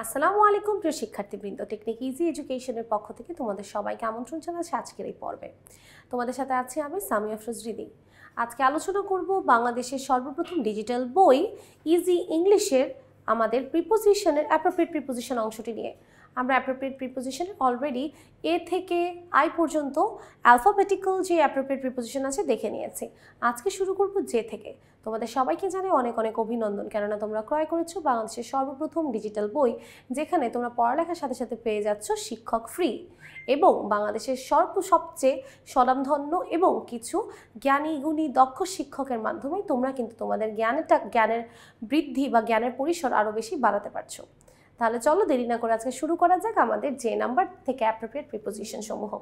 আসসালামু আলাইকুম প্রিয় শিক্ষার্থীবৃন্দ, টেকনিক ইজি এডুকেশনের পক্ষ থেকে তোমাদের সবাইকে আমন্ত্রণ জানাচ্ছি আজকের এই পর্বে। তোমাদের সাথে আছি আমি সামিয়া ফজরিদি। আজকে আলোচনা করব বাংলাদেশের সর্বপ্রথম ডিজিটাল বই ইজি ইংলিশের আমাদের প্রিপোজিশনের অ্যাপ্রোপ্রিয়েট প্রিপোজিশন অংশটি নিয়ে। আমরা অ্যাপ্রোপ্রিয়েট প্রিপোজিশনের অলরেডি এ থেকে আই পর্যন্ত অ্যালফাবেটিক্যাল যে অ্যাপ্রোপ্রিয়েট প্রিপোজিশন আছে দেখে নিয়েছি। আজকে শুরু করব জে থেকে। তোমাদের সবাইকে জানাই অনেক অনেক অভিনন্দন, কেননা তোমরা ক্রয় করেছো বাংলাদেশের সর্বপ্রথম ডিজিটাল বই, যেখানে তোমরা পড়ালেখার সাথে সাথে পেয়ে যাচ্ছ শিক্ষক ফ্রি এবং বাংলাদেশের সবচেয়ে স্বনামধন্য এবং কিছু জ্ঞানী গুণী দক্ষ শিক্ষকের মাধ্যমে তোমরা কিন্তু তোমাদের জ্ঞানের বৃদ্ধি বা জ্ঞানের পরিসর আরও বেশি বাড়াতে পারছো। তাহলে চলো দেরি না করে আজকে শুরু করা যাক আমাদের যে নাম্বার থেকে অ্যাপ্রোপ্রিয়েট প্রিপোজিশন সমূহ।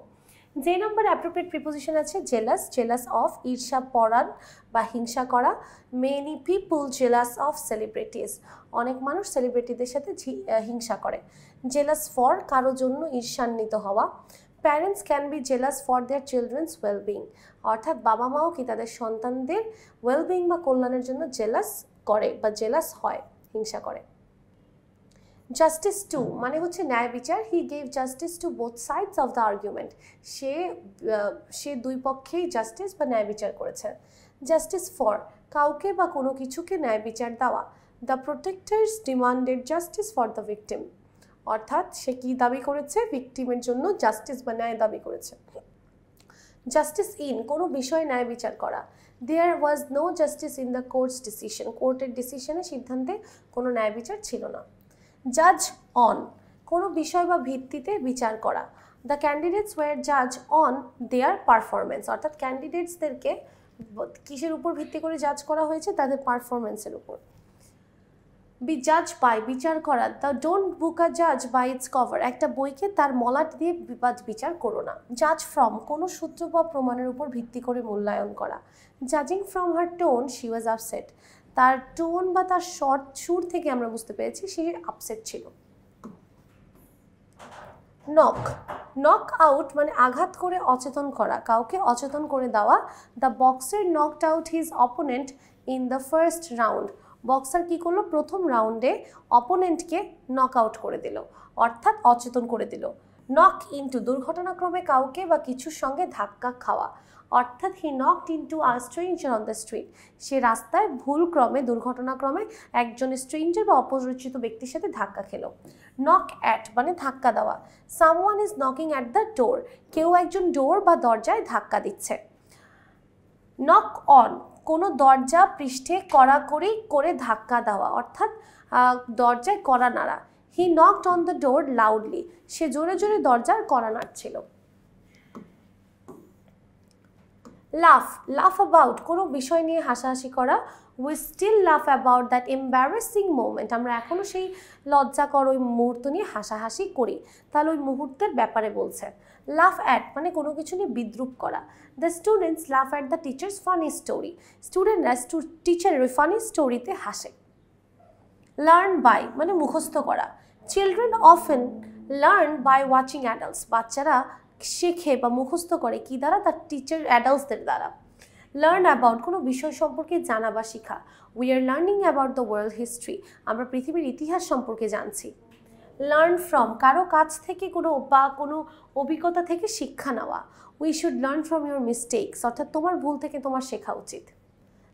যে নাম্বার অ্যাপ্রোপ্রিয়েট প্রিপোজিশন আছে জেলাস অফ, ঈর্ষা পরাণ বা হিংসা করা। Many people jealous of celebrities, অনেক মানুষ সেলিব্রিটিদের সাথে হিংসা করে। জেলাস ফর, কারো জন্য ঈর্ষান্বিত হওয়া। Parents can be jealous for their children's wellbeing, অর্থাৎ বাবা মাও কি তাদের সন্তানদের ওয়েলবিং বা কল্যাণের জন্য জেলাস করে বা জেলাস হয়, হিংসা করে। জাস্টিস টু মানে হচ্ছে ন্যায় বিচার। He gave justice to both sides of the argument, সে দুই পক্ষেই জাস্টিস বা ন্যায় বিচার করেছে। জাস্টিস ফর, কাউকে বা কোনো কিছুকে ন্যায় বিচার দেওয়া। The protectors demanded justice for the victim, অর্থাৎ সে কি দাবি করেছে, ভিকটিমের জন্য জাস্টিস বা ন্যায় দাবি করেছে। জাস্টিস ইন, কোনো বিষয়ে ন্যায় বিচার করা। There was no justice in the court's decision, কোর্টের ডিসিশনে সিদ্ধান্তে কোনো ন্যায় বিচার ছিল না। জাজ অন, কোনো বিষয় বা ভিত্তিতে বিচার করা। দ্য ক্যান্ডিডেটস ওয়ার জাজ অন দেয়ার পারফরমেন্স, অর্থাৎ ক্যান্ডিডেটসদেরকে কিসের উপর ভিত্তি করে জাজ করা হয়েছে, তাদের পারফরমেন্সের উপর। বি জাজ বাই, বিচার করা। দ্য ডোন্ট বুক আ জাজ বাই ইটস কভার, একটা বইকে তার মলাট দিয়ে বিচার করো না। জাজ ফ্রম, কোনো সূত্র বা প্রমাণের উপর ভিত্তি করে মূল্যায়ন করা। জাজিং from her tone she was upset, তার টোন বা তার সুর থেকে আমরা বুঝতে পেরেছি সে আপসেট ছিল। নক আউট মানে আঘাত করে অচেতন করা, কাউকে অচেতন করে দেওয়া। The boxer knocked out his opponent in the first round, boxer কি করলো, প্রথম রাউন্ডে অপোনেন্টকে নক আউট করে দিল, অর্থাৎ অচেতন করে দিল। নক ইনটু, দুর্ঘটনাক্রমে কাউকে বা কিছুর সঙ্গে ধাক্কা খাওয়া, অর্থাৎ he knocked into a stranger on the street, সে রাস্তায় ভুলক্রমে দুর্ঘটনাক্রমে একজন স্ট্রেঞ্জার বা অপরিচিত ব্যক্তির সাথে ধাক্কা খেলো। নক অ্যাট মানে ধাক্কা দেওয়া। Someone is knocking at the door, কেউ একজন ডোর বা দরজায় ধাক্কা দিচ্ছে। নক অন, কোনো দরজা পৃষ্ঠে কড়াকড়ি করে ধাক্কা দেওয়া, অর্থাৎ দরজায় কড়া নাড়া। He knocked on the door loudly, সে জোরে জোরে দরজার কড়া নাড়ছিল। লাফ অ্যাবাউট, কোনো বিষয় নিয়ে হাসাহাসি করা। উই স্টিল লাফ অ্যাবাউট দ্যাট এম্বারেসিং মোমেন্ট, আমরা এখনও সেই লজ্জাকর ওই মুহূর্ত নিয়ে হাসাহাসি করি, তাহলে ওই মুহূর্তের ব্যাপারে বলছে। লাফ অ্যাট মানে কোনো কিছু নিয়ে বিদ্রুপ করা। দ্য স্টুডেন্টস লাফ at the teachers funny story, স্টুডেন্টরা টিচারের ওই ফানি স্টোরিতে হাসে। লার্ন বাই মানে মুখস্থ করা। Children often learn by watching adults, বাচ্চারা শেখে বা মুখস্থ করে কি দ্বারা, তার টিচার অ্যাডাল্টসদের দ্বারা। লার্ন অ্যাবাউট কোনো বিষয় সম্পর্কে জানা বা শেখা। We are learning about the world history, আমরা পৃথিবীর ইতিহাস সম্পর্কে জানছি। লার্ন ফ্রম, কারো কাছ থেকে কোনো অভিজ্ঞতা থেকে শিক্ষা নেওয়া। We should learn from your mistakes, অর্থাৎ তোমার ভুল থেকে তোমার শেখা উচিত।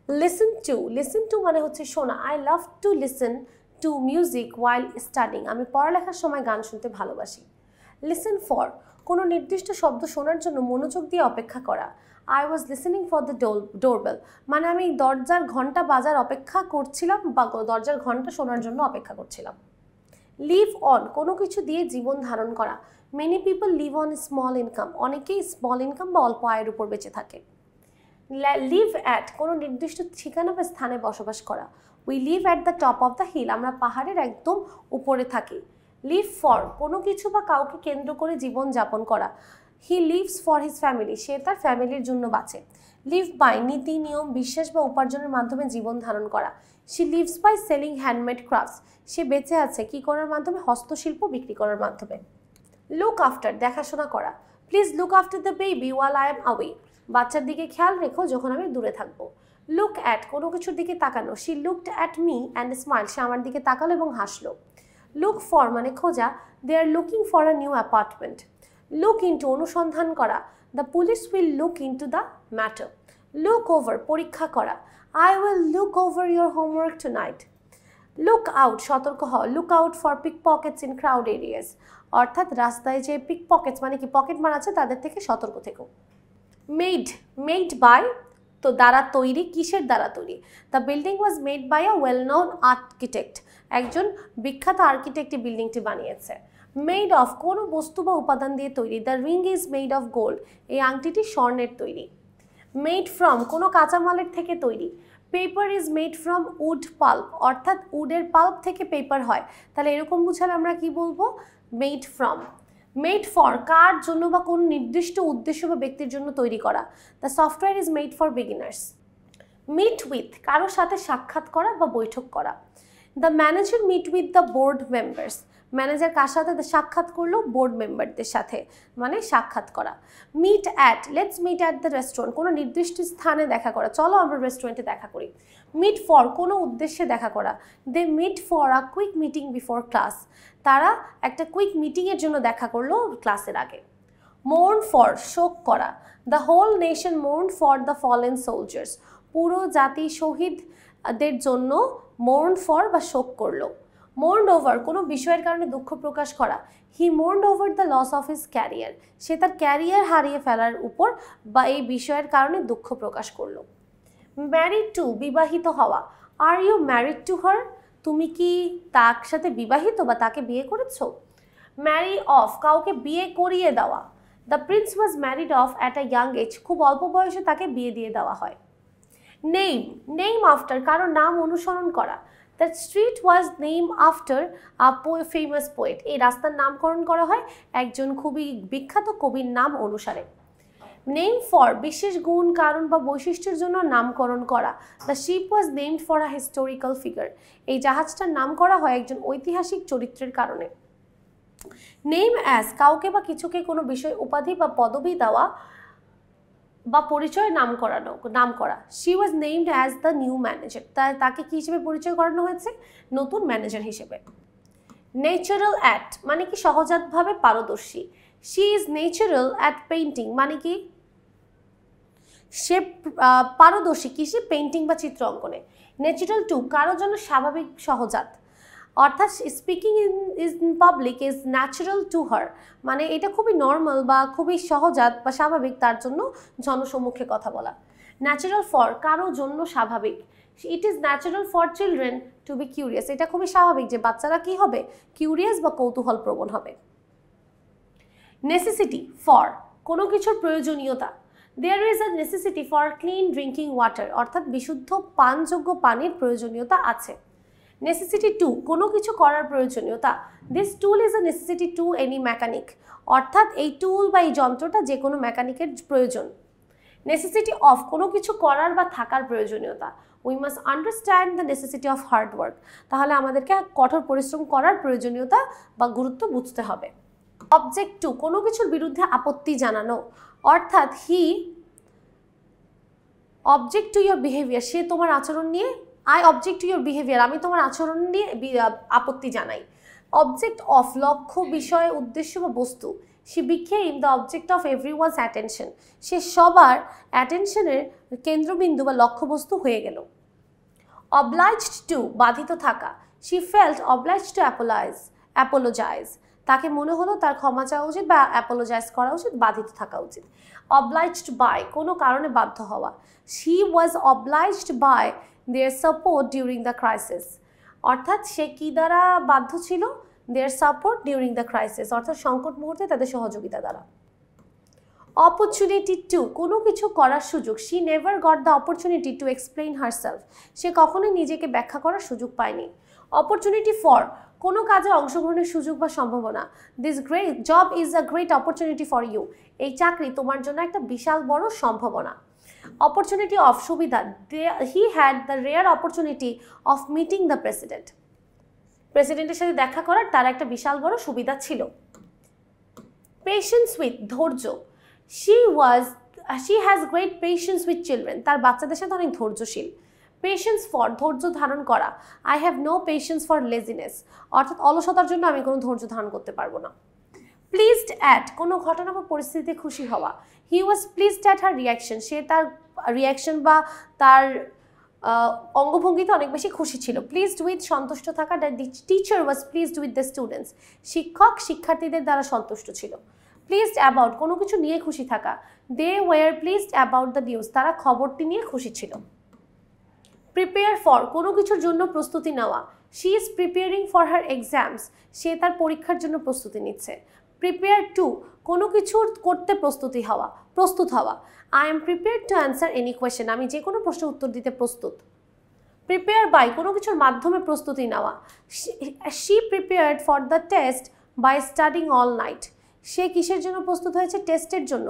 লিসেন টু মানে হচ্ছে শোনা। I love to listen to music while studying, আমি পড়ালেখার সময় গান শুনতে ভালোবাসি। লিসেন ফর, কোনো নির্দিষ্ট শব্দ শোনার জন্য মনোযোগ দিয়ে অপেক্ষা করা। I was listening for the doorbell মানে আমি দরজার ঘন্টা বাজার অপেক্ষা করছিলাম বা দরজার ঘন্টা শোনার জন্য অপেক্ষা করছিলাম। লিভ অন, কোনো কিছু দিয়ে জীবন ধারণ করা। Many people leave on small income, অনেকেই স্মল ইনকাম বা অল্প আয়ের উপর বেঁচে থাকে। লিভ অ্যাট, কোনো নির্দিষ্ট ঠিকানা বা স্থানে বসবাস করা। We live at the top of the hill, আমরা পাহাড়ের একদম উপরে থাকি। লিভ ফর, কোনো কিছু বা কাউকে কেন্দ্র করে জীবন যাপন করা। He lives for his family, সে তার ফ্যামিলির জন্য বাঁচে। লিভ বাই, নীতি নিয়ম বিশ্বাস বা উপার্জনের মাধ্যমে জীবন ধারণ করা। She lives by selling handmade crafts, সে বেঁচে আছে কি করার মাধ্যমে, হস্তশিল্প বিক্রি করার মাধ্যমে। লুক আফটার, দেখাশোনা করা। Please look after the baby while I am away, বাচ্চার দিকে খেয়াল রেখো যখন আমি দূরে থাকবো। লুক অ্যাট, কোনো কিছুর দিকে তাকানো। She looked at me and smile, সে আমার দিকে তাকালো এবং হাসলো। লুক ফর মানে খোঁজা, they are looking for a new apartment. Look into অনুসন্ধান করা, the police will look into the matter. Look over পরীক্ষা করা, I will look over your homework tonight. Look out সতর্ক হও, look out for pickpockets in crowd areas, অর্থাৎ রাস্তায় যে pick Pockets মানে কি পকেট মার আছে তাদের থেকে সতর্ক থেকো। মেড, মেড বাই তো দ্বারা তৈরি, কিসের দ্বারা তৈরি? The building was made by a well known architect, একজন বিখ্যাত আর্কিটেক্ট এই বিল্ডিংটি বানিয়েছে। মেড অফ কোনো বস্তু বা উপাদান দিয়ে তৈরি, the ring is made of gold, এই আংটিটি স্বর্ণের তৈরি। মেড ফ্রম কোনো কাঁচামালের থেকে তৈরি, paper is made from would pulp, অর্থাৎ উডের পাল্প থেকে পেপার হয়, তাহলে এরকম বুঝালে আমরা কি বলবো? Made from. মেড ফর কার জন্য বা কোন নির্দিষ্ট উদ্দেশ্য বা ব্যক্তির জন্য তৈরি করা, the software is made for beginners. Meet with কারোর সাথে সাক্ষাৎ করা বা বৈঠক করা, the manager meet with the board members, manager কার সাথে সাক্ষাৎ করলো? বোর্ড মেম্বারদের সাথে, মানে সাক্ষাৎ করা। Meet at, let's meet at the restaurant, কোনো নির্দিষ্ট স্থানে দেখা করা, চলো আমরা রেস্টুরেন্টে দেখা করি। মিট ফর কোনো উদ্দেশ্যে দেখা করা, they meet for a quick meeting before class, তারা একটা কুইক মিটিংয়ের জন্য দেখা করলো ক্লাসের আগে। মোর্ন ফর শোক করা, the whole nation mourn for the fallen soldiers, পুরো জাতি শহীদদের জন্য মোর্ন ফর বা শোক করলো। মোর্ন ওভার কোনো বিষয়ের কারণে দুঃখ প্রকাশ করা, he mourn over the loss of his career, সে তার ক্যারিয়ার হারিয়ে ফেলার উপর বা এই বিষয়ের কারণে দুঃখ প্রকাশ করলো। ম্যারিড টু বিবাহিত হওয়া, are you married to her, তুমি কি তার সাথে বিবাহিত বা তাকে বিয়ে করেছো? ম্যারি অফ কাউকে বিয়ে করিয়ে দেওয়া, the prince was married off at a young age, খুব অল্প বয়সে তাকে বিয়ে দিয়ে দেওয়া হয়। নেম, নেম আফটার কারো নাম অনুসরণ করা, the street was name after a famous poet, এই রাস্তার নামকরণ করা হয় একজন খুবই বিখ্যাত কবির নাম অনুসারে। নেম ফর বিশেষ গুণ কারণ বা বৈশিষ্ট্যের জন্য নামকরণ করা, the ship was named for a historical figure, এই জাহাজটার নাম করা হয় একজন ঐতিহাসিক চরিত্রের কারণে। নেম অ্যাজ কাউকে বা কিছুকে কোনো বিষয় উপাধি বা পদবি দেওয়া বা পরিচয় নাম করা। She was named as the new manager, তাকে কি হিসেবে পরিচয় করানো হয়েছে? নতুন ম্যানেজার হিসেবে। ন্যাচারাল অ্যাট মানে কি সহজাতভাবে পারদর্শী, she is natural at painting মানে কি সে পারদর্শী কিসে? পেইন্টিং বা চিত্র অঙ্কনে। ন্যাচারাল টু কারোর জন্য স্বাভাবিক সহজাত, অর্থাৎ speaking in public is natural to her, মানে এটা খুবই নর্মাল বা খুবই সহজাত বা স্বাভাবিক তার জন্য জনসম্মুখে কথা বলা। ন্যাচারাল ফর কারোর জন্য স্বাভাবিক, it is natural for children to be curious, এটা খুবই স্বাভাবিক যে বাচ্চারা কি হবে? কিউরিয়াস বা কৌতূহল প্রবণ হবে। নেসেসিটি ফর কোনো কিছুর প্রয়োজনীয়তা, there is a necessity for clean drinking water, অর্থাৎ বিশুদ্ধ পানযোগ্য পানির প্রয়োজনীয়তা আছে। নেসেসিটি টু কোনো কিছু করার প্রয়োজনীয়তা, this tool is a necessity to any mechanic, অর্থাৎ এই টুল বা এই যন্ত্রটা যে কোনো মেকানিকের প্রয়োজন। নেসেসিটি অফ কোনো কিছু করার বা থাকার প্রয়োজনীয়তা, we must understand the necessity of hard work, তাহলে আমাদেরকে কঠোর পরিশ্রম করার প্রয়োজনীয়তা বা গুরুত্ব বুঝতে হবে। অবজেক্ট টু কোনো কিছুর বিরুদ্ধে আপত্তি জানানো, অর্থাৎ হি অবজেক্ট টু ইয়োর বিহেভিয়ার, সে তোমার আচরণ নিয়ে, I object to your behaviour, আমি তোমার আচরণ নিয়ে আপত্তি জানাই। অবজেক্ট অফ লক্ষ্য বিষয় উদ্দেশ্য বা বস্তু, she became the object of everyone's attention, সে সবার অ্যাটেনশনের কেন্দ্রবিন্দু বা লক্ষ্যবস্তু হয়ে গেল। অবলাইজড টু বাধিত থাকা, she felt obliged to apologise, তাকে মনে হলো তার ক্ষমা চাওয়া উচিত বা অ্যাপোলোজাইজ করা উচিত, বাধিত থাকা উচিত। অবলাইজড বাই কোনো কারণে বাধ্য হওয়া, she was obliged by their support during the crisis, অর্থাৎ সে কি দ্বারা বাধ্য ছিল? Their support during the crisis, অর্থাৎ সংকট মুহূর্তে তাদের সহযোগিতা দ্বারা। অপরচুনিটি টু কোনো কিছু করার সুযোগ, she never got the opportunity to explain herself, সে কখনোই নিজেকে ব্যাখ্যা করার সুযোগ পায়নি। অপরচুনিটি ফর কোনো কাজে অংশগ্রহণের সুযোগ বা সম্ভাবনা, this great job is a great opportunity for you, এই চাকরি তোমার জন্য একটা বিশাল বড় সম্ভাবনা। অপরচুনিটি অফ সুবিধা, he had the rare opportunity of meeting the president, প্রেসিডেন্টের সাথে দেখা করার তার একটা বিশাল বড় সুবিধা ছিল। পেশেন্স উইথ ধৈর্য, she has great patience with children, তার বাচ্চাদের সাথে অনেক ধৈর্যশীল। পেশেন্স ফর ধৈর্য ধারণ করা, I have no patience for laziness, অর্থাৎ অলসতার জন্য আমি কোনো ধৈর্য ধারণ করতে পারবো না। প্লিজড অ্যাট কোনো ঘটনা বা পরিস্থিতিতে খুশি হওয়া, he was pleased at her reaction, সে তার রিয়াকশন বা তার অঙ্গভঙ্গিতে অনেক বেশি খুশি ছিল। প্লিজড উইথ সন্তুষ্ট থাকা, the teacher was pleased with the students, শিক্ষক শিক্ষার্থীদের দ্বারা সন্তুষ্ট ছিল। প্লিজড অ্যাবাউট কোনো কিছু নিয়ে খুশি থাকা, they were pleased about the news, তারা খবরটি নিয়ে খুশি ছিল। প্রিপেয়ার ফর কোনো কিছুর জন্য প্রস্তুতি নেওয়া, she is preparing for her exams, সে তার পরীক্ষার জন্য প্রস্তুতি নিচ্ছে। প্রিপেয়ার টু কোনো কিছু করতে প্রস্তুত হওয়া, I am prepared two answer any question, আমি যে কোনো প্রশ্নের উত্তর দিতে প্রস্তুত। প্রিপেয়ার বাই কোনো কিছুর মাধ্যমে প্রস্তুতি নেওয়া, she prepared for the test by studying all night, সে কিসের জন্য প্রস্তুত হয়েছে? টেস্টের জন্য।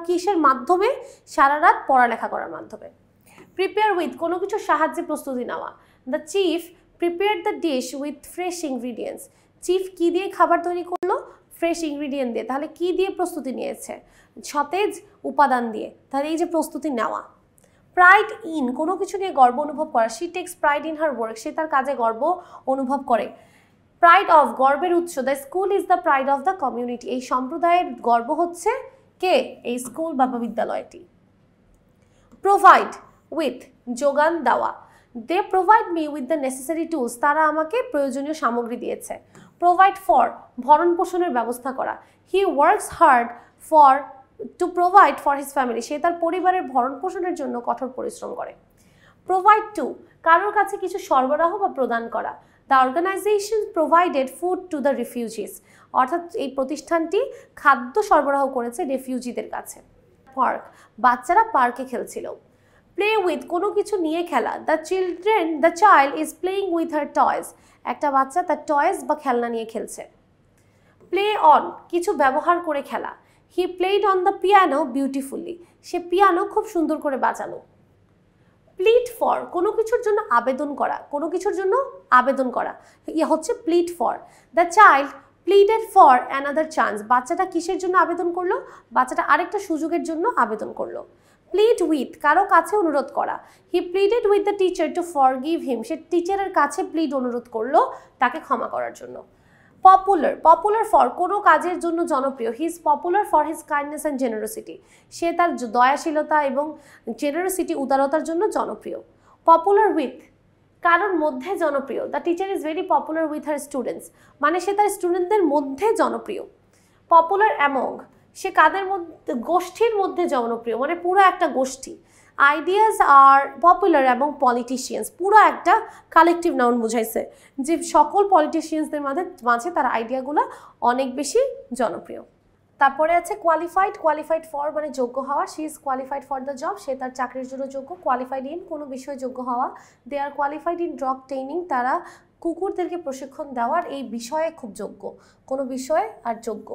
কিসের মাধ্যমে? সারা রাত পড়ালেখা করার মাধ্যমে। প্রিপেয়ার উইথ কোনো কিছুর সাহায্যে প্রস্তুতি নেওয়া, the chief prepare the dish with fresh ingredients, chief কী দিয়ে খাবার তৈরি করলো? ফ্রেশ ইনগ্রিডিয়েন্ট দিয়ে। তাহলে কী দিয়ে প্রস্তুতি নিয়েছে? সতেজ উপাদান দিয়ে। তাহলে এই যে প্রস্তুতি নেওয়া। প্রাইড ইন কোনো কিছু নিয়ে গর্ব অনুভব করা, she takes pride in her work, সে তার কাজে গর্ব অনুভব করে। প্রাইড অফ গর্বের উৎস, the school is the pride of the community, এই সম্প্রদায়ের গর্ব হচ্ছে কে? এই স্কুল বা বিদ্যালয়টি। প্রোভাইড উইথ যোগান দেওয়া, they provide me with the necessary tools, তারা আমাকে প্রয়োজনীয় সামগ্রী দিয়েছে। প্রোভাইড ফর ভরণ পোষণের ব্যবস্থা করা, he works hard for to provide for his family, সে তার পরিবারের ভরণ পোষণের জন্য কঠোর পরিশ্রম করে। প্রোভাইড টু কারোর কাছে কিছু সরবরাহ বা প্রদান করা, the organisation provided food to the refugees, অর্থাৎ এই প্রতিষ্ঠানটি খাদ্য সরবরাহ করেছে রিফিউজিদের কাছে। পার্ক বাচ্চারা পার্কে খেলছিল। প্লে উইথ কোনো কিছু নিয়ে খেলা, the child is playing with her toys, একটা বাচ্চা তার টয়েস বা খেলনা নিয়ে খেলছে। প্লে অন কিছু ব্যবহার করে খেলা, he played on the piano beautifully, say piano খুব সুন্দর করে বাজালো। প্লিড ফর কোনো কিছুর জন্য আবেদন করা, কোনো কিছুর জন্য আবেদন করা হচ্ছে plead for. The child pleaded for another chance, বাচ্চাটা কিসের জন্য আবেদন করলো? বাচ্চাটা আরেকটা সুযোগের জন্য আবেদন করলো। প্লিড উইথ কারো কাছে অনুরোধ করা, he pleaded with the teacher to forgive him, সে টিচারের কাছে প্লিড অনুরোধ করলো তাকে ক্ষমা করার জন্য। পপুলার ফর কোনো কাজের জন্য জনপ্রিয়, he is popular for his kindness and generosity, সে তার দয়াশীলতা এবং জেনারোসিটি উদারতার জন্য জনপ্রিয়। পপুলার উইথ কারোর মধ্যে জনপ্রিয়, the teacher is very popular with her students, মানে সে তার স্টুডেন্টদের মধ্যে জনপ্রিয়। পপুলার অ্যামং সে কাদের মধ্যে? গোষ্ঠীর মধ্যে জনপ্রিয়, মানে পুরো একটা গোষ্ঠী। আইডিয়াস আর পপুলার এবং পলিটিশিয়ানস পুরো একটা কালেকটিভ নাউন বুঝাইছে যে সকল পলিটিশিয়ানসদের মাঝে তার আইডিয়াগুলো অনেক বেশি জনপ্রিয়। তারপরে আছে কোয়ালিফাইড ফর মানে যোগ্য হওয়া, she is qualified for the job, সে তার চাকরির জন্য যোগ্য। কোয়ালিফাইড ইন কোনো বিষয়ে যোগ্য হওয়া, দে আর কোয়ালিফাইড ইন ডগ ট্রেনিং, তারা কুকুরদেরকে প্রশিক্ষণ দেওয়ার এই বিষয়ে খুব যোগ্য, কোনো বিষয়ে আর যোগ্য।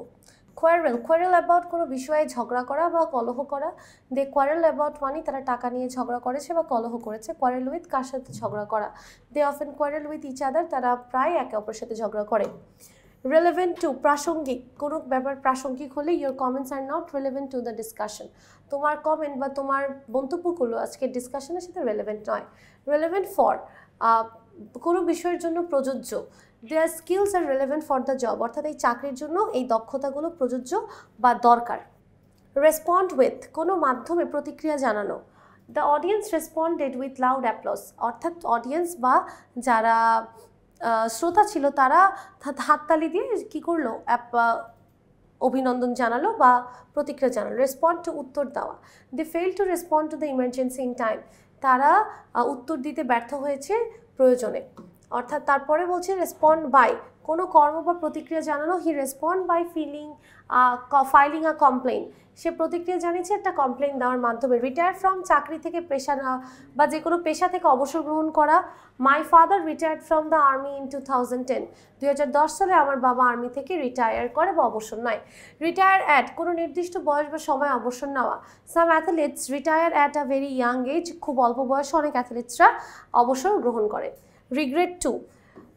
কোয়ারেল অ্যাবাউট কোনো বিষয়ে ঝগড়া করা বা কলহ করা, দে কোয়ারেল অ্যাবাউট মানে তারা টাকা নিয়ে ঝগড়া করেছে বা কলহ করেছে। কোয়ারেল উইথ কার সাথে ঝগড়া করা, they often quarrel with each other, তারা প্রায় একে অপরের সাথে ঝগড়া করে। রেলেভেন্ট টু প্রাসঙ্গিক, কোনো ব্যাপার প্রাসঙ্গিক হলে your comments are not relevant to the discussion, তোমার কমেন্ট বা তোমার মন্তব্যগুলো আজকের ডিসকাশনের সাথে রেলেভেন্ট নয়। রেলেভেন্ট ফর কোনো বিষয়ের জন্য প্রযোজ্য, their skills are relevant for the job, অর্থাৎ এই চাকরির জন্য এই দক্ষতাগুলো প্রযোজ্য বা দরকার। রেসপন্ড উইথ কোনো মাধ্যমে প্রতিক্রিয়া জানানো, the audience responded with loud applause, অর্থাৎ অডিয়েন্স বা যারা শ্রোতা ছিল তারা হাততালি দিয়ে কী করলো? অভিনন্দন জানালো বা প্রতিক্রিয়া জানালো। রেসপন্ড টু উত্তর দেওয়া, they fail to respond to the emergency in time, তারা উত্তর দিতে ব্যর্থ হয়েছে প্রয়োজনে। অর্থাৎ তারপরে বলছে রেসপন্ড বাই কোনো কর্ম বা প্রতিক্রিয়া জানানো, he respond by filing a complain, সে প্রতিক্রিয়া জানিয়েছে একটা কমপ্লেইন দেওয়ার মাধ্যমে। রিটায়ার ফ্রম চাকরি থেকে পেশা বা যে কোনো পেশা থেকে অবসর গ্রহণ করা, my father retired from the army in 2010, 2010 সালে আমার বাবা আর্মি থেকে রিটায়ার করে বা অবসর নেয়। রিটায়ার অ্যাট কোনো নির্দিষ্ট বয়স বা সময় অবসর নেওয়া, some athletes retire at a very young age, খুব অল্প বয়সে অনেক অ্যাথলেটসরা অবসর গ্রহণ করে। রিগ্রেট টু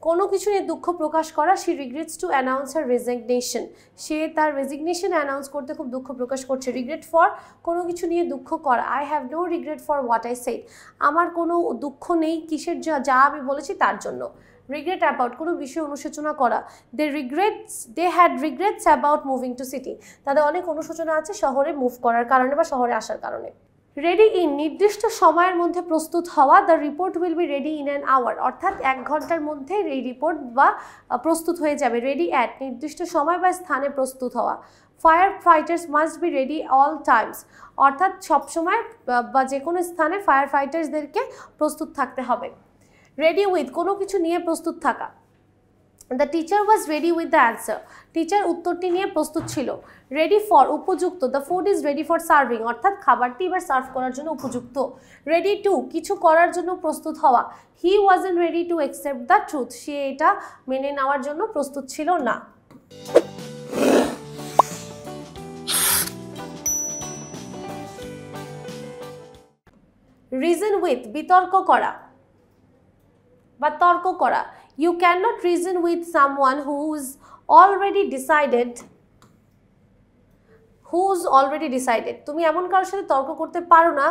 কোনো কিছু নিয়ে দুঃখ প্রকাশ করা, she regrets to announce her resignation, সে তার রেজিগনেশন অ্যানাউন্স করতে খুব দুঃখ প্রকাশ করছে। regret for কোনো কিছু নিয়ে দুঃখ করা, I have no regret for what I said, আমার কোনো দুঃখ নেই কিসের যা আমি বলেছি তার জন্য। regret about কোনো বিষয়ে অনুশোচনা করা, they had regrets about moving to city, তাদের অনেক অনুশোচনা আছে শহরে মুভ করার কারণে বা শহরে আসার কারণে। রেডি ইন নির্দিষ্ট সময়ের মধ্যে প্রস্তুত হওয়া, the report will be ready in an hour, অর্থাৎ 1 ঘন্টার মধ্যে এই রিপোর্ট বা প্রস্তুত হয়ে যাবে। রেডি অ্যাট নির্দিষ্ট সময় বা স্থানে প্রস্তুত হওয়া। Fire fighters must be ready all Times, অর্থাৎ সবসময় বা যে কোনো স্থানে ফায়ার ফাইটার্সদেরকে প্রস্তুত থাকতে হবে। রেডি উইথ কোনো কিছু নিয়ে প্রস্তুত থাকা, the teacher was ready with the answer, teacher উত্তরটি নিয়ে প্রস্তুত ছিল। রেডি ফর উপযুক্ত, the food is ready for serving, অর্থাৎ খাবারটি এবার সার্ভ করার জন্য উপযুক্ত। রেডি টু কিছু করার জন্য প্রস্তুত হওয়া, he wasn't ready to accept the truth, সে এটা মেনে নেওয়ার জন্য প্রস্তুত ছিল না। রিজন উইথ বিতর্ক করা বা তর্ক করা, you cannot reason with someone who's already decided, তুমি এমন কারোর সাথে তর্ক করতে পারো না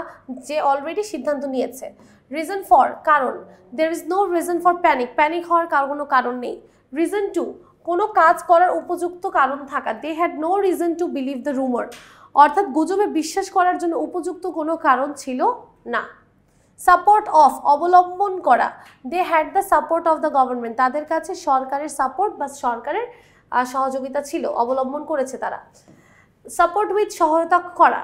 যে অলরেডি সিদ্ধান্ত নিয়েছে। রিজন ফর কারণ, there is no reason for panic হওয়ার কোনো কারণ নেই। রিজন টু কোনো কাজ করার উপযুক্ত কারণ থাকা, they had no reason to believe the rumor, অর্থাৎ গুজবে বিশ্বাস করার জন্য উপযুক্ত কোনো কারণ ছিল না। সাপোর্ট অফ অবলম্বন করা, they had the support of the government, তাদের কাছে সরকারের সাপোর্ট বা সরকারের সহযোগিতা ছিল, অবলম্বন করেছে তারা। সাপোর্ট উইথ সহায়তা করা,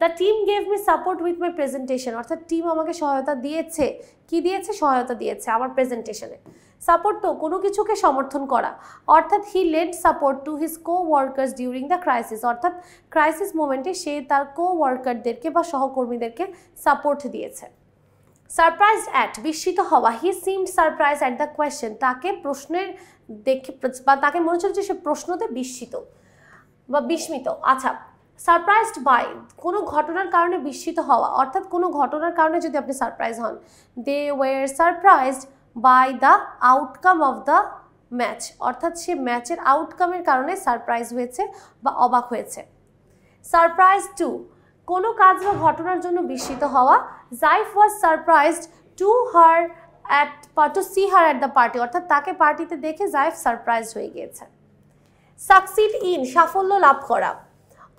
the team gave me support with my presentation, অর্থাৎ টিম আমাকে সহায়তা দিয়েছে, কি দিয়েছে সহায়তা দিয়েছে আমার প্রেজেন্টেশনে। সাপোর্ট তো কোনো কিছুকে সমর্থন করা, অর্থাৎ he lend support to his coworkers during the crisis, অর্থাৎ ক্রাইসিস মোমেন্টে সে তার কো ওয়ার্কারদেরকে বা সহকর্মীদেরকে সাপোর্ট দিয়েছে। সারপ্রাইজড অ্যাট বিস্মিত হওয়া, he seemed surprise at the question, তাকে প্রশ্নের দেখে বা তাকে মনে হচ্ছে যে সে প্রশ্নতে বিস্মিত বা বিস্মিত। আচ্ছা, সারপ্রাইজড বাই কোনো ঘটনার কারণে বিস্মিত হওয়া, অর্থাৎ কোনো ঘটনার কারণে যদি আপনি সারপ্রাইজ হন। They were surprised by the outcome of the match, অর্থাৎ সে ম্যাচের আউটকামের কারণে সারপ্রাইজ হয়েছে বা অবাক হয়েছে। সারপ্রাইজ টু কোনো কাজ বা ঘটনার জন্য বিস্মিত হওয়া, Zaif was surprised to see her at the party, অর্থাৎ তাকে পার্টিতে দেখে জাইফ সারপ্রাইজ হয়ে গিয়েছে। সাকসিড ইন সাফল্য লাভ করা,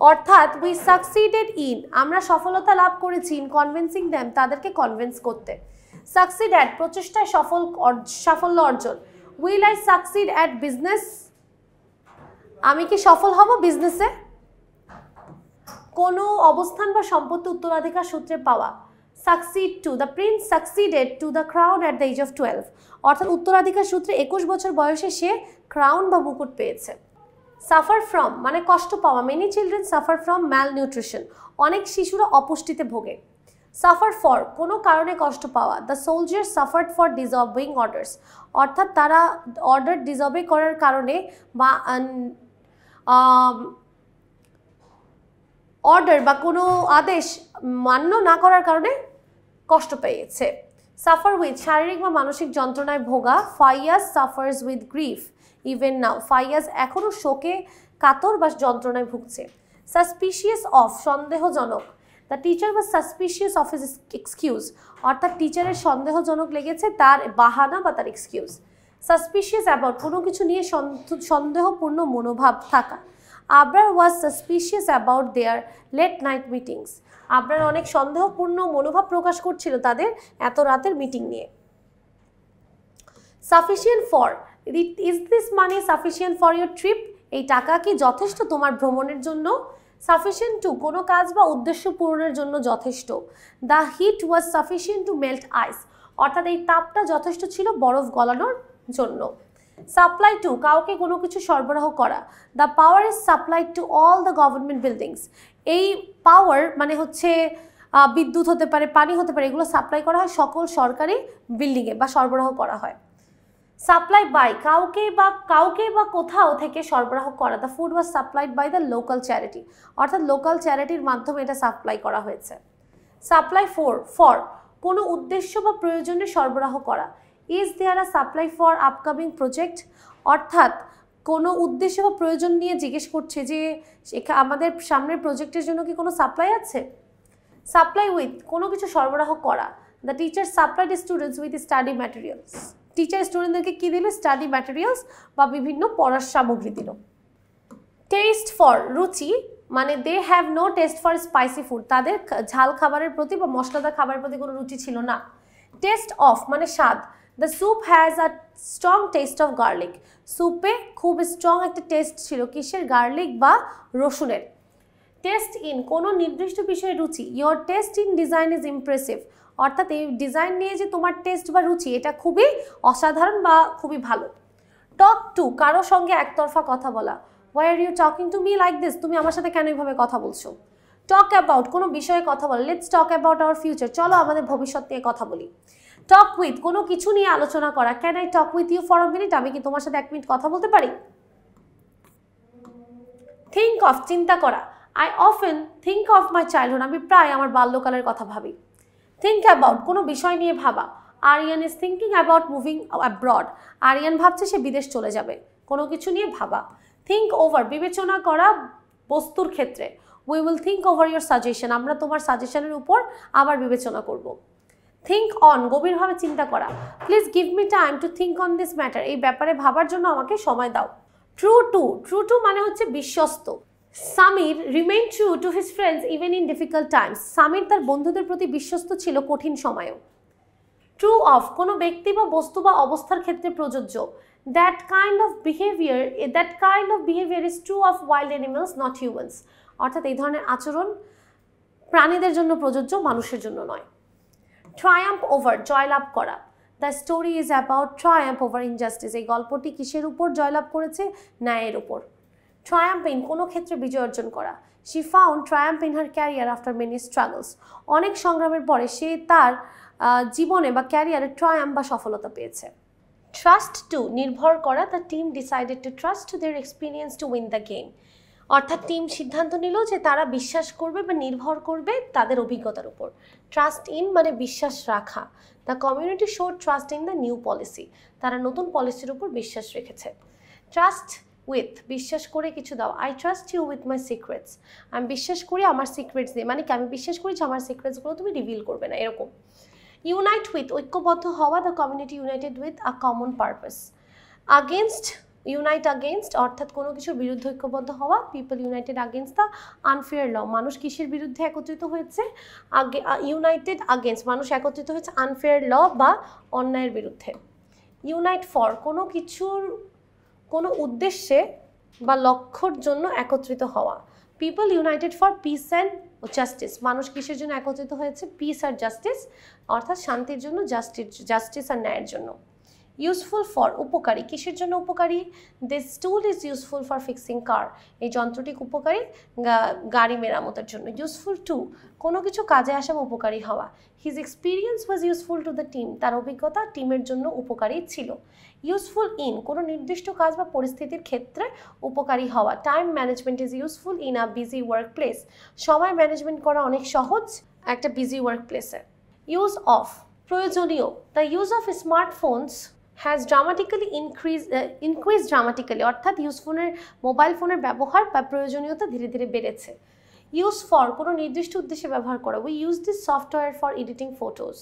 অর্থাৎ উই সাকসিডেড ইন আমরা সফলতা লাভ করেছি, ইন কনভিন্সিং দ্যাম তাদেরকে কনভিন্স করতে। সাকসিড অ্যাট প্রচেষ্টায় সাফল্য অর্জন। Will I succeed at business, আমি কি সফল হব বিজনেসে। কোনো অবস্থান বা সম্পত্তি উত্তরাধিকার সূত্রে পাওয়া। Succeed to the prince succeeded to the crown at the age of 12, অর্থাৎ উত্তরাধিকার সূত্রে 21 বছর বয়সে সে ক্রাউন বা মুকুট পেয়েছে। সাফার ফ্রম মানে কষ্ট পাওয়া, many children suffer from malnutrition, অনেক শিশুরা অপুষ্টিতে ভোগে। সাফার ফর কোনো কারণে কষ্ট পাওয়া, the soldier suffered for disobeying orders, অর্থাৎ তারা অর্ডার ডিসঅবে করার কারণে বা অর্ডার বা কোনো আদেশ মান্য না করার কারণে কষ্ট পেয়েছে। সাফার উইথ শারীরিক বা মানসিক যন্ত্রণায় ভোগা। Faiyaz suffers with grief even now, Faiyaz এখনও শোকে কাতর বা যন্ত্রণায় ভুগছে। সাসপিশিয়াস অফ সন্দেহজনক, the teacher was suspicious of his excuse, অর্থাৎ টিচারের সন্দেহজনক লেগেছে তার বাহানা বা তার এক্সকিউজ। সাসপিশিয়াস অ্যাবাউট কোনো কিছু নিয়ে সন্দেহপূর্ণ মনোভাব থাকা। Abrar was suspicious about their late night meetings, Abrar অনেক সন্দেহপূর্ণ মনোভাব প্রকাশ করছিল তাদের এত রাতের মিটিং নিয়ে। Sufficient for, is this money sufficient for your trip, এই টাকা কি যথেষ্ট তোমার ভ্রমণের জন্য। সাফিসিয়েন্ট টু কোনো কাজ বা উদ্দেশ্য পূরণের জন্য যথেষ্ট। The heat was sufficient to melt ice, অর্থাৎ এই তাপটা যথেষ্ট ছিল বরফ গলানোর জন্য। সাপ্লাই টু কাউকে কোনো কিছু সরবরাহ করা। The power is supplied to all the government buildings, এই পাওয়ার মানে হচ্ছে বিদ্যুৎ হতে পারে, পানি হতে পারে, এগুলো সাপ্লাই করা হয় সকল সরকারি বিল্ডিংয়ে বা সরবরাহ করা হয়। সাপ্লাই বাই কাউকে বা কোথাও থেকে সরবরাহ করা। The food was supplied by the local charity, অর্থাৎ লোকাল চ্যারিটির মাধ্যমে এটা সাপ্লাই করা হয়েছে। সাপ্লাই ফর কোনো উদ্দেশ্য বা প্রয়োজনে সরবরাহ করা। Is there a supply for upcoming project, অর্থাৎ কোনো উদ্দেশ্য বা প্রয়োজন নিয়ে জিজ্ঞেস করছে যে আমাদের সামনের প্রজেক্টের জন্য কি কোনো সাপ্লাই আছে। সাপ্লাই উইথ, কোনো কিছু সরবরাহ করা। The teacher supplied students with study materials, teacher স্টুডেন্টদেরকে কী দিল, স্টাডি ম্যাটেরিয়ালস বা বিভিন্ন পড়ার সামগ্রী দিল। টেস্ট ফর, রুচি, মানে they have no taste for spicy food, তাদের ঝাল খাবারের প্রতি বা মশলাদার খাবারের প্রতি কোনো রুচি ছিল না। টেস্ট অফ মানে স্বাদ, the soup has a strong taste of garlic, স্যুপে খুব স্ট্রং একটা টেস্ট ছিল, কিসের, গার্লিক বা রসুনের। টেস্ট ইন, কোনো নির্দিষ্ট বিষয়ে রুচি, your test in design is impressive, অর্থাৎ এই ডিজাইন নিয়ে যে তোমার টেস্ট বা রুচি এটা খুবই অসাধারণ বা খুবই ভালো। টক টু, কারো সঙ্গে একতরফা কথা বলা, why are you talking to me like this, তুমি আমার সাথে কেন এইভাবে কথা বলছো। টক অ্যাবাউট, কোনো বিষয়ে কথা বলা, let's talk about our future, চলো আমাদের ভবিষ্যৎ নিয়ে কথা বলি। টক উইথ, কোনো কিছু নিয়ে আলোচনা করা, can I talk with you for a minute, আমি কি তোমার সাথে 1 মিনিট কথা বলতে পারি। থিঙ্ক অফ, চিন্তা করা, I often think of my childhood, আমি প্রায় আমার বাল্যকালের কথা ভাবি। থিঙ্ক অ্যাবাউট, কোনো বিষয় নিয়ে ভাবা, Aryan is thinking about moving abroad, Aryan ভাবছে সে বিদেশ চলে যাবে, কোনো কিছু নিয়ে ভাবা। থিঙ্ক ওভার, বিবেচনা করা বস্তুর ক্ষেত্রে, we will think over your suggestion, আমরা তোমার সাজেশনের উপর আবার বিবেচনা করব। থিঙ্ক অন, গভীরভাবে চিন্তা করা, please give me time to think on this matter, এই ব্যাপারে ভাবার জন্য আমাকে সময় দাও। ট্রু টু, ট্রু টু মানে হচ্ছে বিশ্বস্ত। Samir remain true to his friends even in difficult Times, Samir তার বন্ধুদের প্রতি বিশ্বস্ত ছিল কঠিন সময়েও। ট্রু অফ, কোনো ব্যক্তি বা বস্তু বা অবস্থার ক্ষেত্রে প্রযোজ্য, that kind of behaviour is true of wild animals not humans, অর্থাৎ এই ধরনের আচরণ প্রাণীদের জন্য প্রযোজ্য, মানুষের জন্য নয়। ট্রায়াম্প ওভার, জয়লাভ করা, the story is about Triumph over injustice, এই গল্পটি কিসের উপর জয়লাভ করেছে, ন্যায়ের উপর। ট্রায়াম্প ইন, কোনো ক্ষেত্রে বিজয় অর্জন করা, she found Triumph in her career after many struggles, অনেক সংগ্রামের পরে সে তার জীবনে বা ক্যারিয়ারে ট্রায়াম্প বা সফলতা পেয়েছে। ট্রাস্ট টু, নির্ভর করা, the team decided to trust to their experience to win the game, অর্থাৎ টিম সিদ্ধান্ত নিল যে তারা বিশ্বাস করবে বা নির্ভর করবে তাদের অভিজ্ঞতার উপর। ট্রাস্ট ইন মানে বিশ্বাস রাখা, the community showed trust in the new policy, তারা নতুন পলিসির উপর বিশ্বাস রেখেছে। ট্রাস্ট উইথ, বিশ্বাস করে কিছু দাও, I trust you with my secrets, আমি বিশ্বাস করি আমার সিক্রেটস দিয়ে, মানে কি আমি বিশ্বাস করি যে আমার সিক্রেটসগুলো তুমি রিভিল করবে না, এরকম। ইউনাইট উইথ, ঐক্যবদ্ধ হওয়া, the community united with a common purpose. Against, unite against, অর্থাৎ কোনো কিছুর বিরুদ্ধে ঐক্যবদ্ধ হওয়া, people united against the unfair law, মানুষ কিসের বিরুদ্ধে একত্রিত হয়েছে, ইউনাইটেড আগেনস্ট, মানুষ একত্রিত হয়েছে আনফেয়ার ল বা অন্যায়ের বিরুদ্ধে। ইউনাইট ফর, কোনো কিছুর কোনো উদ্দেশ্যে বা লক্ষ্যর জন্য একত্রিত হওয়া, people United for piece and justice, মানুষ কিসের জন্য একত্রিত হয়েছে, পিস আর জাস্টিস, অর্থাৎ শান্তির জন্য, জাস্টিস আর ন্যায়ের জন্য। ইউজফুল ফর, উপকারী, কিসের জন্য উপকারী, this tool is useful for fixing car, এই যন্ত্রটি উপকারী গাড়ি মেরামতের জন্য। ইউজফুল টু, কোনো কিছু কাজে আসা উপকারী হওয়া, his experience was useful to the team, তার অভিজ্ঞতা টিমের জন্য উপকারী ছিল। ইউজফুল ইন, কোনো নির্দিষ্ট কাজ বা পরিস্থিতির ক্ষেত্রে উপকারী হওয়া, time management is useful in a busy work place, সময় ম্যানেজমেন্ট করা অনেক সহজ একটা বিজি ওয়ার্ক প্লেসে। ইউজ অফ, প্রয়োজনীয়, the use of smartphones has dramatically increase dramatically, অর্থাৎ মোবাইল ফোনের ব্যবহার বা প্রয়োজনীয়তা ধীরে ধীরে বেড়েছে। ইউজ ফর, কোনো নির্দিষ্ট উদ্দেশ্যে ব্যবহার করা, we use this software for editing photos.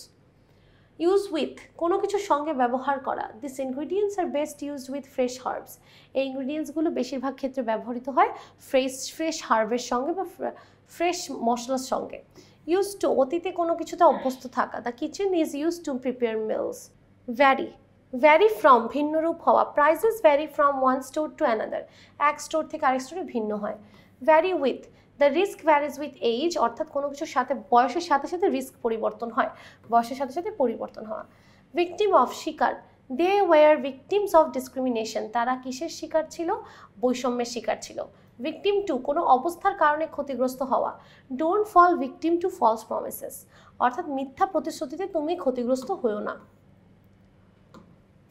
Use with, কোনো কিছুর সঙ্গে ব্যবহার করা, this ingredients are best used with fresh herbs, এই ইনগ্রিডিয়েন্টসগুলো বেশিরভাগ ক্ষেত্রে ব্যবহৃত হয় ফ্রেশ হার্বের সঙ্গে বা ফ্রেশ মশলার সঙ্গে। ইউজ টু, অতীতে কোনো কিছুতে অভ্যস্ত থাকা, the kitchen is use to prepare meals. Vary from, ভিন্নরূপ হওয়া, prices vary from one store to another, এক স্টোর থেকে আরেক স্টোরে ভিন্ন হয়। Vary with, the risk varies with age, অর্থাৎ কোনো কিছুর সাথে বয়সের সাথে সাথে রিস্ক পরিবর্তন হয়, বয়সের সাথে সাথে পরিবর্তন হওয়া। ভিকটিম অফ, শিকার, they were victims of discrimination, তারা কিসের শিকার ছিল, বৈষম্যের শিকার ছিল। ভিকটিম টু, কোনো অবস্থার কারণে ক্ষতিগ্রস্ত হওয়া, don't fall victim to false promises, অর্থাৎ মিথ্যা প্রতিশ্রুতিতে তুমি ক্ষতিগ্রস্ত হয়েও না।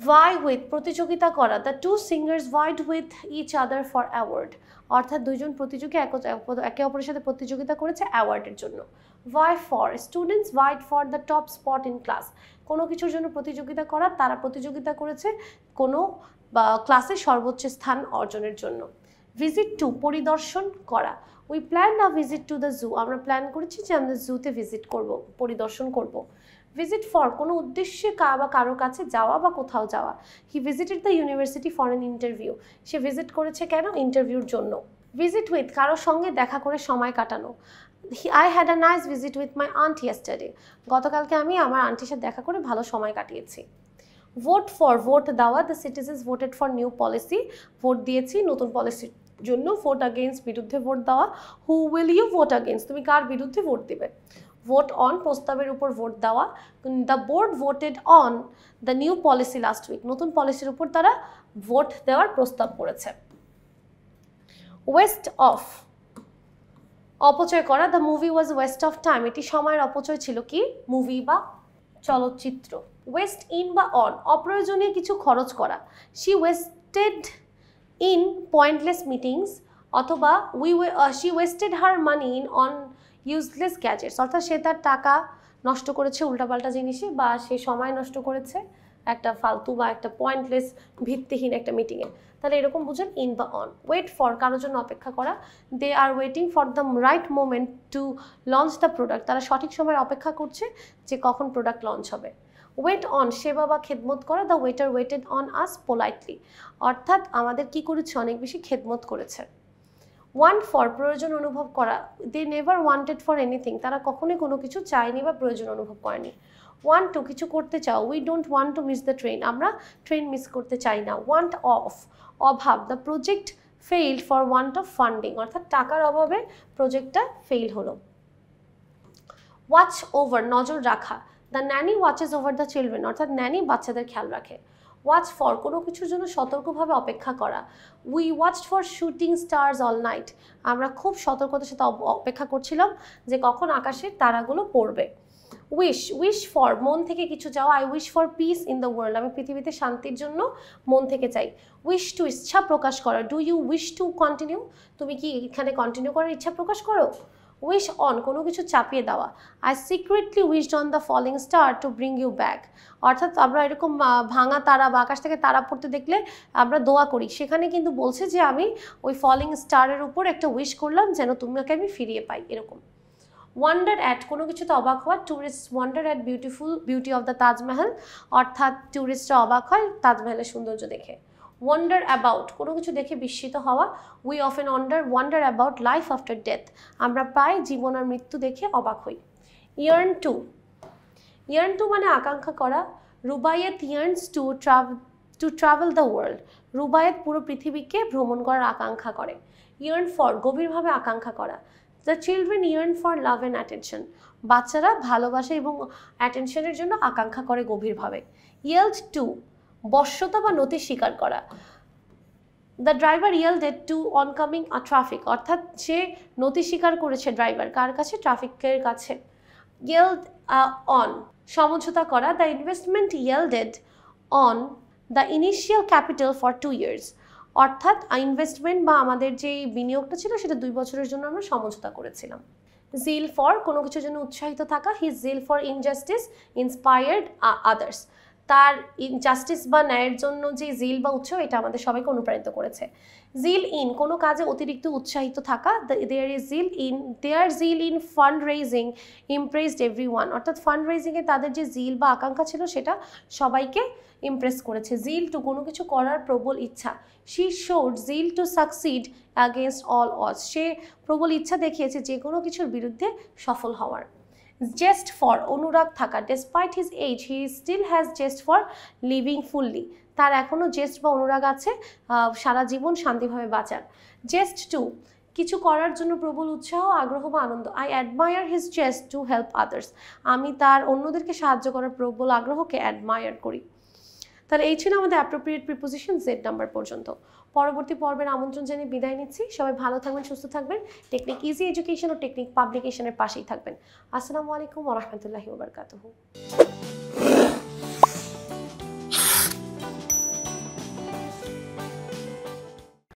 ভাই উইথ প্রতিযোগিতা করা, the two singers vied with each other for award, অর্থাৎ দুইজন প্রতিযোগী একে অপরের সাথে প্রতিযোগিতা করেছে অ্যাওয়ার্ডের জন্য। ভাই for students vide for the top spot in class, কোনো কিছুর জন্য প্রতিযোগিতা করা, তারা প্রতিযোগিতা করেছে কোনো ক্লাসে সর্বোচ্চ স্থান অর্জনের জন্য। ভিজিট টু পরিদর্শন করা, we plan a visit to the zoo, আমরা প্ল্যান করেছি যে আমরা জুতে ভিজিট করব, পরিদর্শন করব। ভিজিট ফর কোনো উদ্দেশ্যে বা কারো কাছে যাওয়া বা কোথাও যাওয়া। He visited the university for an interview, say visit করেছে কেন? ইন্টারভিউর জন্য। ভিজিট উইথ কারোর সঙ্গে দেখা করে সময় কাটানো, I had a nice visit with my aunt yesterday, গতকালকে আমি আমার আন্টির সাথে দেখা করে ভালো সময় কাটিয়েছি। ভোট ফর ভোট দেওয়া, the citizens voted for new policy, vote দিয়েছি নতুন পলিসির জন্য। ভোট আগেইনস্ট বিরুদ্ধে ভোট দেওয়া, হু উইল ইউ ভোট আগেইনস্ট, তুমি কার বিরুদ্ধে ভোট দিবে। ভোট অন প্রস্তাবের উপর ভোট দেওয়া, the board voted on the new policy last week, নতুন পলিসির উপর তারা ভোট দেওয়ার প্রস্তাব করেছে। ওয়েস্ট অফ অপচয় করা, the movie was West of time, এটি সময়ের অপচয় ছিল, কি মুভি বা চলচ্চিত্র। ওয়েস্ট ইন বা অন অপ্রয়োজনীয় কিছু খরচ করা, she wasted in pointless meetings, অথবা she wasted her money in on useless gadgets, অর্থাৎ সে তার টাকা নষ্ট করেছে উল্টাপাল্টা জিনিসে, বা সে সময় নষ্ট করেছে একটা ফালতু বা একটা পয়েন্টলেস ভিত্তিহীন একটা মিটিংয়ে। তাহলে এরকম বুঝেন ইন বা অন। ওয়েট ফর কারোর জন্য অপেক্ষা করা, they are waiting for the right moment to launch the product, তারা সঠিক সময়ের অপেক্ষা করছে যে কখন প্রোডাক্ট লঞ্চ হবে। ওয়েট অন সেবা বা খেদমত করা, the waiter waited on us politely, অর্থাৎ আমাদের কি করেছে? অনেক বেশি খেদমত করেছে। ওয়ান্ট ফর প্রয়োজন অনুভব করা, they never wanted for anything, তারা কখনোই কোনো কিছু চায়নি বা প্রয়োজন অনুভব করেনি। ওয়ান্ট টু কিছু করতে চাও, we don't want to miss the train, আমরা ট্রেন মিস করতে চাই না। ওয়ান্ট অফ অভাব, the project failed for want of funding, অর্থাৎ টাকার অভাবে প্রজেক্টটা ফেইল হলো। ওয়াচ ওভার নজর রাখা, the nanny watches over the children, অর্থাৎ ন্যানি বাচ্চাদের খেয়াল রাখে। ওয়াচ ফর কোনো কিছুর জন্য সতর্কভাবে অপেক্ষা করা, we watched for shooting stars all night, আমরা খুব সতর্কতার সাথে অপেক্ষা করছিলাম যে কখন আকাশের তারাগুলো পড়বে। উইশ ফর মন থেকে কিছু চাওয়া, I wish for piece in the world, আমি পৃথিবীতে শান্তির জন্য মন থেকে চাই। উইশ টু ইচ্ছা প্রকাশ করা, do you wish to continue, তুমি কি এখানে কন্টিনিউ করার ইচ্ছা প্রকাশ করো। উইশ অন কোনো কিছু চাপিয়ে দেওয়া, I secretly wished on the falling star to bring you back, অর্থাৎ আমরা এরকম ভাঙা তারা বা আকাশ থেকে তারা পড়তে দেখলে আমরা দোয়া করি, সেখানে কিন্তু বলছে যে আমি ওই ফলিং স্টারের উপর একটা উইশ করলাম যেন তোমাকে আমি ফিরিয়ে পাই, এরকম। ওয়ান্ডার অ্যাট কোনো কিছুতে অবাক হওয়া, tourist wonder at beauty of the Taj Mahal, অর্থাৎ ট্যুরিস্টরা অবাক হয় তাজমহলের সৌন্দর্য দেখে। ওয়ান্ডার অ্যাবাউট কোনো কিছু দেখে বিস্মিত হওয়া, we often wonder about life after death, আমরা প্রায় জীবন আর মৃত্যু দেখে অবাক হই। ইয়ার্ন টু মানে আকাঙ্ক্ষা করা, Rubayet yearns to travel the world, Rubayet পুরো পৃথিবীকে ভ্রমণ করার আকাঙ্ক্ষা করে। ইয়ার্ন ফর গভীরভাবে আকাঙ্ক্ষা করা, the children yarn for love and attention, বাচ্চারা ভালোবাসা এবং অ্যাটেনশনের জন্য আকাঙ্ক্ষা করে গভীরভাবে। ইয়েল্ড টু বশ্যতা বা নতি স্বীকার করা, the driver yielded to oncoming a traffic, অর্থাৎ সে নতি স্বীকার করেছে ড্রাইভার কার কাছে? ট্রাফিকের কাছে। ইয়েল্ড অন সমঝোতা করা, the investment yielded on the initial capital for 2 years, অর্থাৎ ইনভেস্টমেন্ট বা আমাদের যে বিনিয়োগটা ছিল সেটা 2 বছরের জন্য আমরা সমঝোতা করেছিলাম। জিল ফর কোনো কিছুর জন্য উৎসাহিত থাকা, his zeal for injustice inspired others, তার জাস্টিস বা ন্যায়ের জন্য যে জিল বা উৎসাহ এটা আমাদের সবাইকে অনুপ্রাণিত করেছে। জিল ইন কোনো কাজে অতিরিক্ত উৎসাহিত থাকা, their zeal in fund raising impressed everyone, অর্থাৎ ফান্ড রেজিংয়ে তাদের যে জিল বা আকাঙ্ক্ষা ছিল সেটা সবাইকে ইমপ্রেস করেছে। জিল টু কোনো কিছু করার প্রবল ইচ্ছা, she showed zeal to succeed against all odds, সে প্রবল ইচ্ছা দেখিয়েছে যে কোনো কিছুর বিরুদ্ধে সফল হওয়ার। জেস্ট ফর অনুরাগ থাকা, despite his age he still has zest for living fully, তার এখনও জেস্ট বা অনুরাগ আছে সারা জীবন শান্তিভাবে বাঁচার। জেস্ট টু কিছু করার জন্য প্রবল উৎসাহ, আগ্রহ বা আনন্দ, I admire his zest to help others, আমি তার অন্যদেরকে সাহায্য করার প্রবল আগ্রহকে অ্যাডমায়ার করি। তাহলে এই ছিল আমাদের অ্যাপ্রোপ্রিয়েট প্রিপোজিশন জেড নাম্বার পর্যন্ত। পরবর্তী পর্বের আমন্ত্রণ জানিয়ে বিদায় নিচ্ছি। সবাই ভালো থাকবেন, সুস্থ থাকবেন, টেকনিক ইজি এডুকেশন ও টেকনিক পাবলিকেশনের পাশেই থাকবেন। আসসালামু আলাইকুম ওয়া রাহমাতুল্লাহি ওয়া বারাকাতুহু।